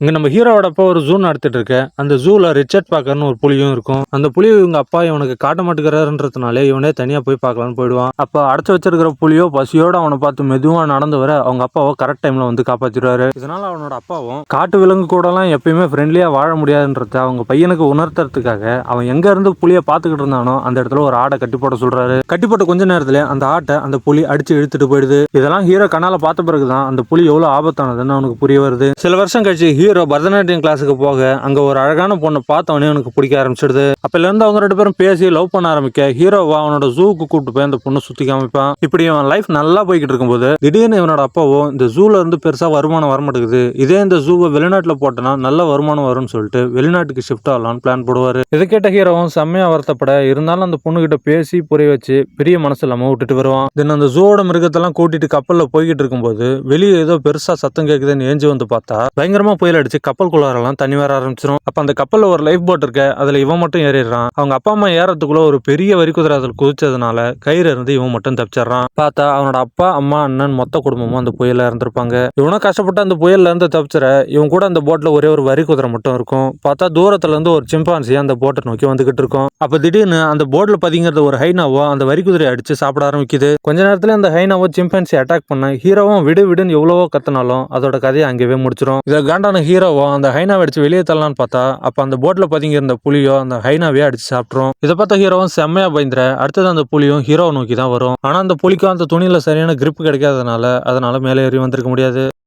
இங்க நம்ம ஹீரோவோட அப்பா ஒரு ஜூ நடத்திட்டு இருக்க. அந்த ஜூல ரிச்சர்ட் பாக்கர்னு ஒரு புலியும் இருக்கும். அந்த புலியை இவங்க அப்பா இவனுக்கு காட்ட மாட்டேங்கிறாருன்றதுனாலே இவனே தனியா போய் பார்க்கலான்னு போயிடுவான். அப்ப அடைச்சு வச்சிருக்கிற புலியோ பசியோட அவனை பார்த்து மெதுவா நடந்து வர அவங்க அப்பாவை கரெக்ட் டைம்ல வந்து காப்பாத்திடுவாரு. இதனால அவனோட அப்பாவும் காட்டு விலங்கு கூட எல்லாம் எப்பயுமே ஃப்ரெண்ட்லியா வாழ முடியாதுன்றத அவங்க பையனுக்கு உணர்த்துறதுக்காக அவன் எங்க இருந்து புலியை பார்த்துக்கிட்டு இருந்தானோ அந்த இடத்துல ஒரு ஆடை கட்டி போட சொல்றாரு. கட்டி போட்ட கொஞ்ச நேரத்துல அந்த ஆட்டை அந்த புலி அடிச்சு இழுத்துட்டு போயிடுது. இதெல்லாம் ஹீரோ கண்ணால பார்த்த பிறகுதான் அந்த புலி எவ்வளவு ஆபத்தானதுன்னு அவனுக்கு புரிய வருது. சில வருஷம் கழிச்சு ஹீரோ பரதநாட்டியம் கிளாஸுக்கு போக அங்க ஒரு அழகான பொண்ணை பார்த்தவனே அவனுக்கு பிடிக்க ஆரம்பிச்சிடுது. அப்பல இருந்து அவங்க ரெண்டு பேரும் பேசி லவ் பண்ண ஆரம்பிக்க ஹீரோவா அவனோட ஜூக்கு கூப்பிட்டு போய் அந்த பொண்ணு சுத்தி காமிப்பான். இப்படி அவன் லைஃப் நல்லா போய்கிட்டு இருக்கும்போது திடீர்னு இவனோட அப்பாவோ இந்த ஜூல இருந்து பெருசா வருமானம் வர மாட்டேங்குது, இதே இந்த ஜூவை வெளிநாட்டுல போட்டனா நல்ல வருமானம் வரும்னு சொல்லிட்டு வெளிநாட்டுக்கு ஷிஃப்ட் ஆகலான்னு பிளான் போடுவாரு. இதை கேட்ட ஹீரோவும் செம்மையா வருத்தப்பட இருந்தாலும் அந்த பொண்ணு கிட்ட பேசி புரிய வச்சு பெரிய மனசு இல்லாம விட்டுட்டு வருவான். தென் அந்த ஜூவோட மிருகத்தெல்லாம் கூட்டிட்டு கப்பல்ல போய்கிட்டு இருக்கும்போது வெளியே ஏதோ பெருசா சத்தம் கேக்குதுன்னு ஏஞ்சி வந்து பார்த்தா பயங்கரமா புயல் அடிச்சு கப்பலுக்குள்ளாரெல்லாம் தண்ணி வர ஆரம்பிச்சிடும். அப்ப அந்த கப்பல்ல ஒரு லைஃப் போட் இருக்க, அதுல இவன் மட்டும் ஏறிடுறான். அவங்க அப்பா அம்மா ஏறதுக்குள்ள ஒரு பெரிய வரி குதிரை அதில் குதிச்சதுனால கயிறு இருந்து இவன் மட்டும் தப்பிச்சிடறான். பார்த்தா அவனோட அப்பா அம்மா அண்ணன் மொத்த குடும்பமும் அந்த புயல்ல இருந்திருப்பாங்க. இவனும் கஷ்டப்பட்டு அந்த புயல்ல இருந்து தப்பிச்சிட இவன் கூட அந்த போட்ல ஒரே ஒரு வரி குதிரை மட்டும் இருக்கும். பார்த்தா தூரத்துல இருந்து ஒரு சிம்பான்சி அந்த போட்டை நோக்கி வந்துகிட்டு இருக்கும். அப்ப திடீர்னு அந்த போட்ல பதிங்கிறது ஒரு ஹைனாவோ அந்த வரி குதிரை அடிச்சு சாப்பிட ஆரம்பிக்குது. கொஞ்ச நேரத்துல அந்த ஹைனாவோ சிம்பான்சி அட்டாக் பண்ண ஹீரோவும் விடு விடுன்னு எவ்வளவோ கத்தினாலும் அதோட கதையை அங்கேயே முடிச்சிடும். இதை காண்டான ஹீரோவோ அந்த ஹைனாவை அடிச்சு வெளியே தள்ளலான்னு பார்த்தா அப்ப அந்த போட்ல பதுங்கி இருந்த புலியோ அந்த ஹைனாவே அடிச்சு சாப்பிட்றோம். இதை பார்த்த ஹீரோவும் செம்மையா பயந்துற அடுத்தது அந்த புலியும் ஹீரோவை நோக்கி தான் வரும். ஆனா அந்த புலிக்கும் அந்த துணியில சரியான கிரிப் கிடைக்காதனால அதனால மேலே ஏறி வந்திருக்க முடியாது.